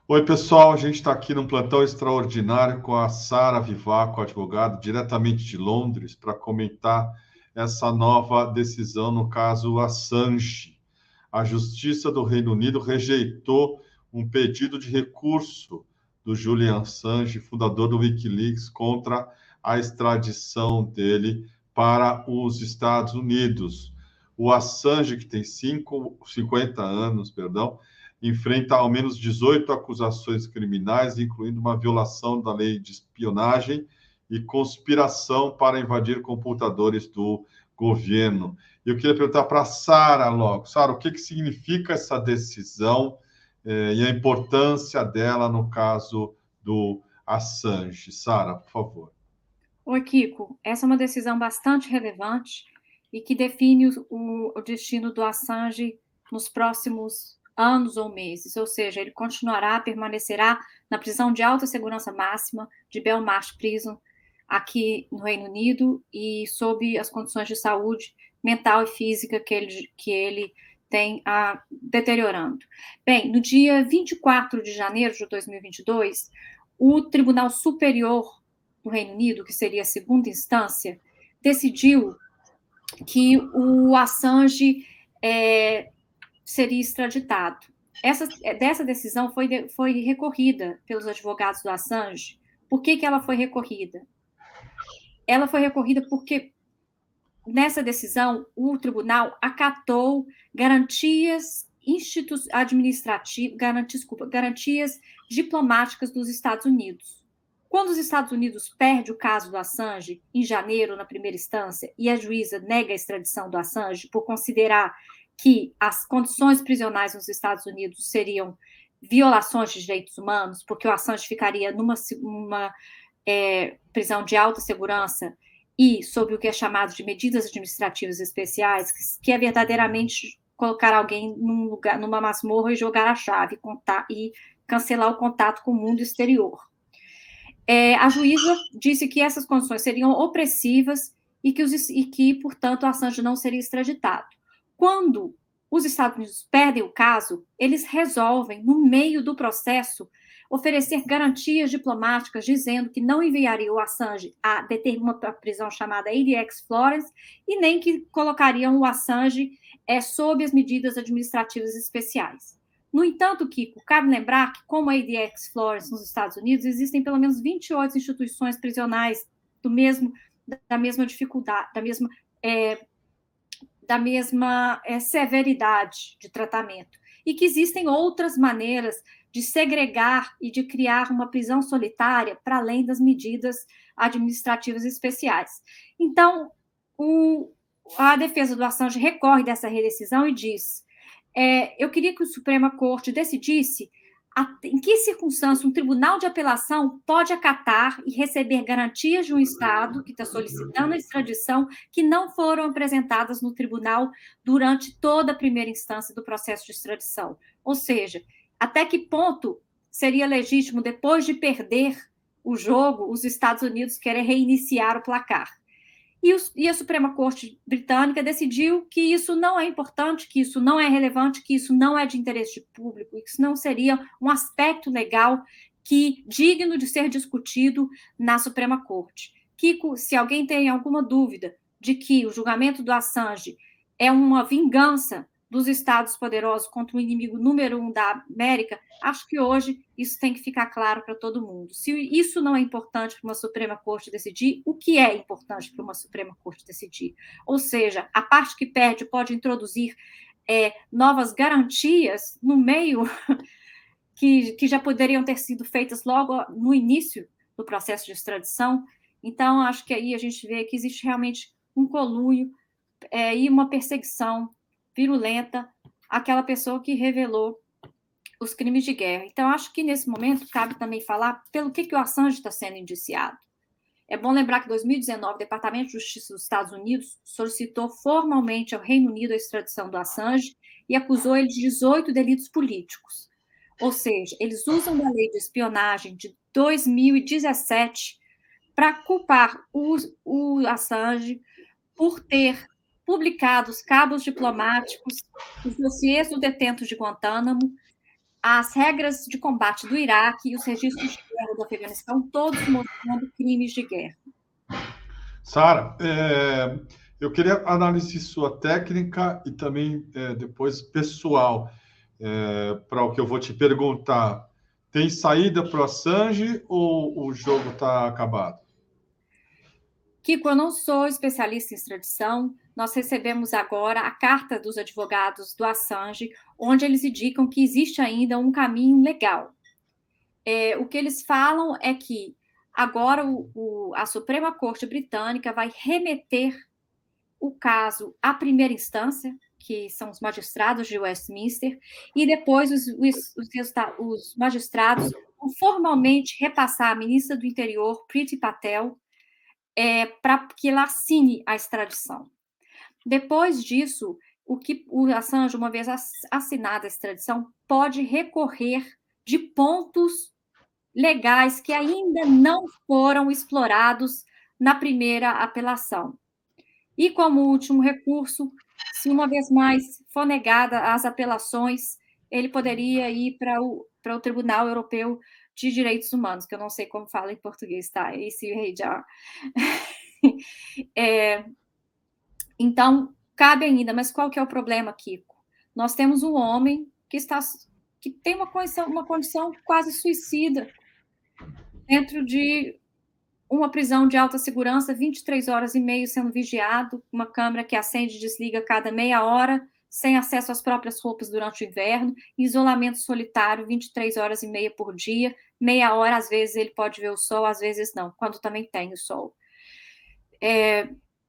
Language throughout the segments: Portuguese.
Oi, pessoal. A gente está aqui num plantão extraordinário com a Sara Vivaco, advogada, diretamente de Londres, para comentar essa nova decisão no caso Assange. A Justiça do Reino Unido rejeitou um pedido de recurso do Julian Assange, fundador do Wikileaks, contra a extradição dele para os Estados Unidos. O Assange, que tem 50 anos, perdão, enfrenta ao menos 18 acusações criminais, incluindo uma violação da lei de espionagem e conspiração para invadir computadores do governo. Eu queria perguntar para a Sara logo. Sara, o que significa essa decisão e a importância dela no caso do Assange? Sara, por favor. Oi, Kiko. Essa é uma decisão bastante relevante e que define o destino do Assange nos próximos anos ou meses, ou seja, ele permanecerá na prisão de alta segurança máxima de Belmarsh Prison, aqui no Reino Unido, e sob as condições de saúde mental e física que ele tem deteriorando. Bem, no dia 24 de janeiro de 2022, o Tribunal Superior do Reino Unido, que seria a segunda instância, decidiu que o Assange seria extraditado. Dessa decisão foi recorrida pelos advogados do Assange. Por que ela foi recorrida? Ela foi recorrida porque, nessa decisão, o tribunal acatou garantias administrativas, garantias diplomáticas dos Estados Unidos. Quando os Estados Unidos perdem o caso do Assange, em janeiro, na primeira instância, e a juíza nega a extradição do Assange por considerar que as condições prisionais nos Estados Unidos seriam violações de direitos humanos, porque o Assange ficaria numa prisão de alta segurança e sob o que é chamado de medidas administrativas especiais, que é verdadeiramente colocar alguém numa masmorra e jogar a chave e cancelar o contato com o mundo exterior. A juíza disse que essas condições seriam opressivas e que, portanto, Assange não seria extraditado. Quando os Estados Unidos perdem o caso, eles resolvem, no meio do processo, oferecer garantias diplomáticas dizendo que não enviariam o Assange a uma prisão chamada ADX Florence e nem que colocariam o Assange sob as medidas administrativas especiais. No entanto, Kiko, cabe lembrar que, como a ADX Florence nos Estados Unidos, existem pelo menos 28 instituições prisionais da mesma dificuldade, da mesma severidade de tratamento, e que existem outras maneiras de segregar e de criar uma prisão solitária para além das medidas administrativas especiais. Então, a defesa do Assange recorre dessa redecisão e diz: eu queria que a Suprema Corte decidisse em que circunstância um tribunal de apelação pode acatar e receber garantias de um Estado que está solicitando a extradição que não foram apresentadas no tribunal durante toda a primeira instância do processo de extradição. Ou seja, até que ponto seria legítimo, depois de perder o jogo, os Estados Unidos querer reiniciar o placar. E a Suprema Corte Britânica decidiu que isso não é importante, que isso não é relevante, que isso não é de interesse público, que isso não seria um aspecto legal digno de ser discutido na Suprema Corte. Kiko, se alguém tem alguma dúvida de que o julgamento do Assange é uma vingança dos Estados poderosos contra o inimigo número 1 da América, acho que hoje isso tem que ficar claro para todo mundo. Se isso não é importante para uma Suprema Corte decidir, o que é importante para uma Suprema Corte decidir? Ou seja, a parte que perde pode introduzir novas garantias no meio que já poderiam ter sido feitas logo no início do processo de extradição. Então, acho que aí a gente vê que existe realmente um conluio e uma perseguição virulenta àquela pessoa que revelou os crimes de guerra. Então, acho que nesse momento cabe também falar pelo que o Assange está sendo indiciado. É bom lembrar que em 2019 o Departamento de Justiça dos Estados Unidos solicitou formalmente ao Reino Unido a extradição do Assange e acusou ele de 18 delitos políticos. Ou seja, eles usam da lei de espionagem de 2017 para culpar o Assange por ter publicado os cabos diplomáticos, os dossiês do detento de Guantánamo, as regras de combate do Iraque e os registros de guerra do Afeganistão, todos mostrando crimes de guerra. Sara, eu queria análise sua técnica e também depois pessoal para o que eu vou te perguntar. Tem saída para o Assange ou o jogo está acabado? Kiko, eu não sou especialista em extradição. Nós recebemos agora a carta dos advogados do Assange, onde eles indicam que existe ainda um caminho legal. O que eles falam é que agora a Suprema Corte Britânica vai remeter o caso à primeira instância, que são os magistrados de Westminster, e depois os magistrados vão formalmente repassar à ministra do Interior, Priti Patel, para que ela assine a extradição. Depois disso, o Assange, uma vez assinada a extradição, pode recorrer de pontos legais que ainda não foram explorados na primeira apelação. E como último recurso, se uma vez mais for negada as apelações, ele poderia ir para o Tribunal Europeu de Direitos Humanos, que eu não sei como fala em português, tá? ICJ. Então, cabe ainda, mas qual que é o problema, Kiko? Nós temos um homem que tem uma condição quase suicida dentro de uma prisão de alta segurança, 23 horas e meia sendo vigiado, uma câmera que acende e desliga cada meia hora, sem acesso às próprias roupas durante o inverno, isolamento solitário, 23 horas e meia por dia, meia hora, às vezes ele pode ver o sol, às vezes não, quando também tem o sol.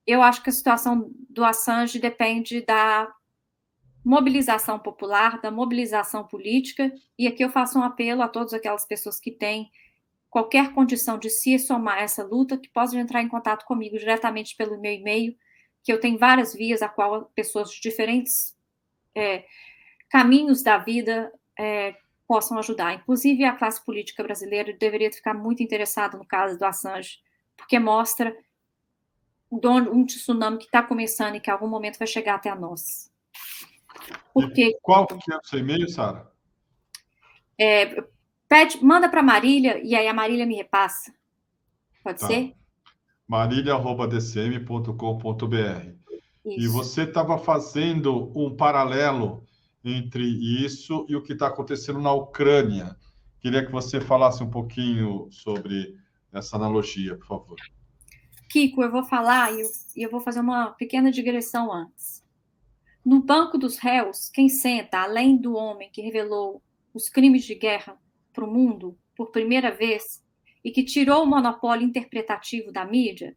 Eu acho que a situação do Assange depende da mobilização popular, da mobilização política, e aqui eu faço um apelo a todas aquelas pessoas que têm qualquer condição de se somar a essa luta, que possam entrar em contato comigo diretamente pelo meu e-mail, que eu tenho várias vias a qual pessoas de diferentes caminhos da vida possam ajudar. Inclusive, a classe política brasileira deveria ficar muito interessada no caso do Assange, porque mostra um tsunami que está começando e que em algum momento vai chegar até a nós. Qual que é o seu e-mail, Sara? Manda para a Marília, e aí a Marília me repassa. Pode ser? marília@dcm.com.br. E você estava fazendo um paralelo entre isso e o que está acontecendo na Ucrânia. Queria que você falasse um pouquinho sobre essa analogia, por favor. Kiko, eu vou falar e eu vou fazer uma pequena digressão antes. No banco dos réus, quem senta, além do homem que revelou os crimes de guerra para o mundo por primeira vez e que tirou o monopólio interpretativo da mídia,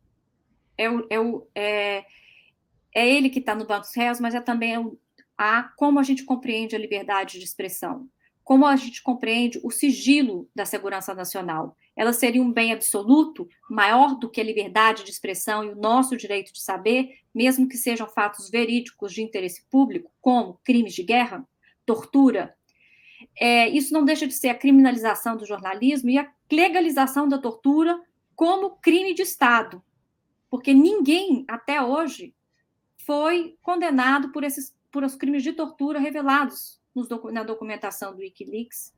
é ele que está no banco dos réus, mas é também como a gente compreende a liberdade de expressão, como a gente compreende o sigilo da segurança nacional. Ela seria um bem absoluto, maior do que a liberdade de expressão e o nosso direito de saber, mesmo que sejam fatos verídicos de interesse público, como crimes de guerra, tortura. Isso não deixa de ser a criminalização do jornalismo e a legalização da tortura como crime de Estado, porque ninguém, até hoje, foi condenado por os crimes de tortura revelados na documentação do Wikileaks.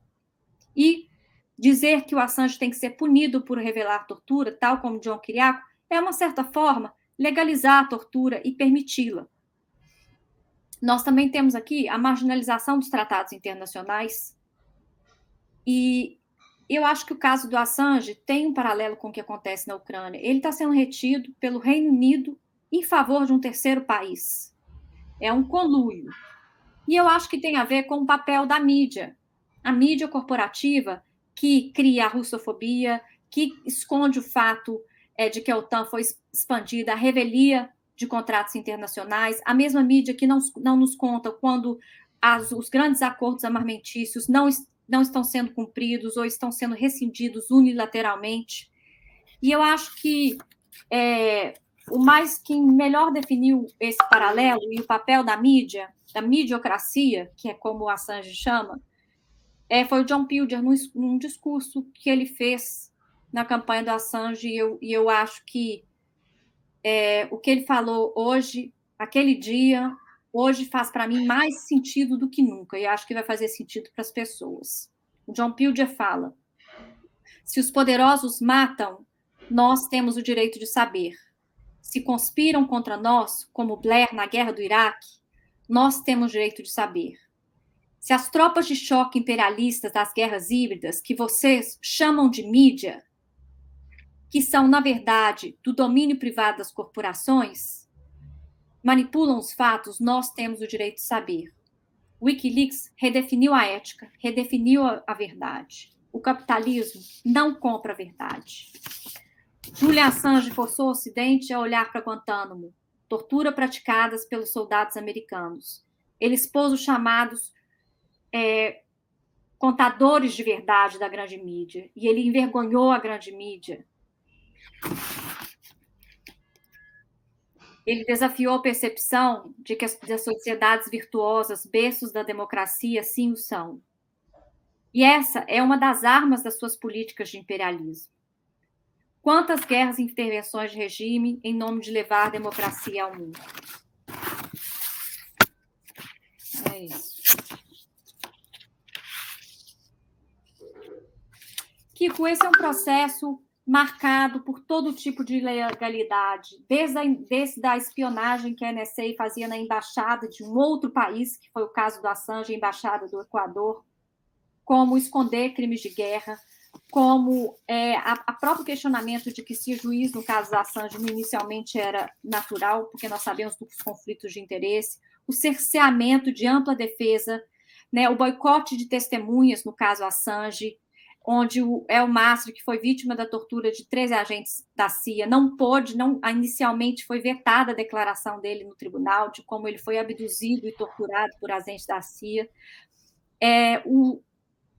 E dizer que o Assange tem que ser punido por revelar tortura, tal como John Kiriakou, é, uma certa forma, legalizar a tortura e permiti-la. Nós também temos aqui a marginalização dos tratados internacionais. E eu acho que o caso do Assange tem um paralelo com o que acontece na Ucrânia. Ele está sendo retido pelo Reino Unido em favor de um terceiro país. É um conluio. E eu acho que tem a ver com o papel da mídia. A mídia corporativa que cria a russofobia, que esconde o fato de que a OTAN foi expandida, a revelia de contratos internacionais, a mesma mídia que não nos conta quando os grandes acordos armamentícios não estão sendo cumpridos ou estão sendo rescindidos unilateralmente. E eu acho que quem melhor definiu esse paralelo e o papel da mídia, da midiocracia, que é como o Assange chama, foi o John Pilger, num discurso que ele fez na campanha do Assange, e eu acho que o que ele falou hoje, aquele dia, hoje faz para mim mais sentido do que nunca, e acho que vai fazer sentido para as pessoas. O John Pilger fala: se os poderosos matam, nós temos o direito de saber. Se conspiram contra nós, como Blair na guerra do Iraque, nós temos o direito de saber. Se as tropas de choque imperialistas das guerras híbridas, que vocês chamam de mídia, que são, na verdade, do domínio privado das corporações, manipulam os fatos, nós temos o direito de saber. O Wikileaks redefiniu a ética, redefiniu a verdade. O capitalismo não compra a verdade. Julian Assange forçou o Ocidente a olhar para Guantánamo, tortura praticadas pelos soldados americanos. Ele expôs os chamados contadores de verdade da grande mídia, e ele envergonhou a grande mídia. Ele desafiou a percepção de que as sociedades virtuosas, berços da democracia, sim o são. E essa é uma das armas das suas políticas de imperialismo. Quantas guerras e intervenções de regime em nome de levar a democracia ao mundo? É isso. Kiko, esse é um processo marcado por todo tipo de ilegalidade, desde a espionagem que a NSA fazia na embaixada de um outro país, que foi o caso do Assange, a embaixada do Equador, como esconder crimes de guerra, como a próprio questionamento de que se o juiz, no caso do Assange, inicialmente era natural, porque nós sabemos dos conflitos de interesse, o cerceamento de ampla defesa, né, o boicote de testemunhas, no caso Assange, onde o El Masri, que foi vítima da tortura de 13 agentes da CIA, inicialmente foi vetada a declaração dele no tribunal, de como ele foi abduzido e torturado por agentes da CIA.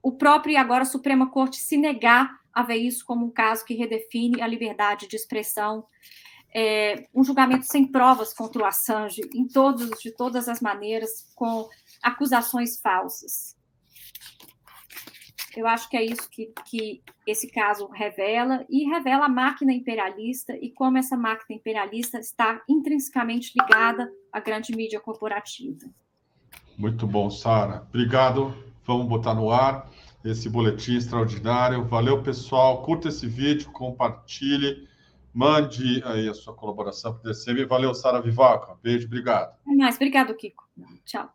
O próprio, e agora, a Suprema Corte se negar a ver isso como um caso que redefine a liberdade de expressão, um julgamento sem provas contra o Assange, de todas as maneiras, com acusações falsas. Eu acho que é isso que esse caso revela, e revela a máquina imperialista e como essa máquina imperialista está intrinsecamente ligada à grande mídia corporativa. Muito bom, Sara. Obrigado. Vamos botar no ar esse boletim extraordinário. Valeu, pessoal. Curta esse vídeo, compartilhe, mande aí a sua colaboração para o DCM. Valeu, Sara Vivaco. Beijo, obrigado. Até mais. Obrigado, Kiko. Tchau.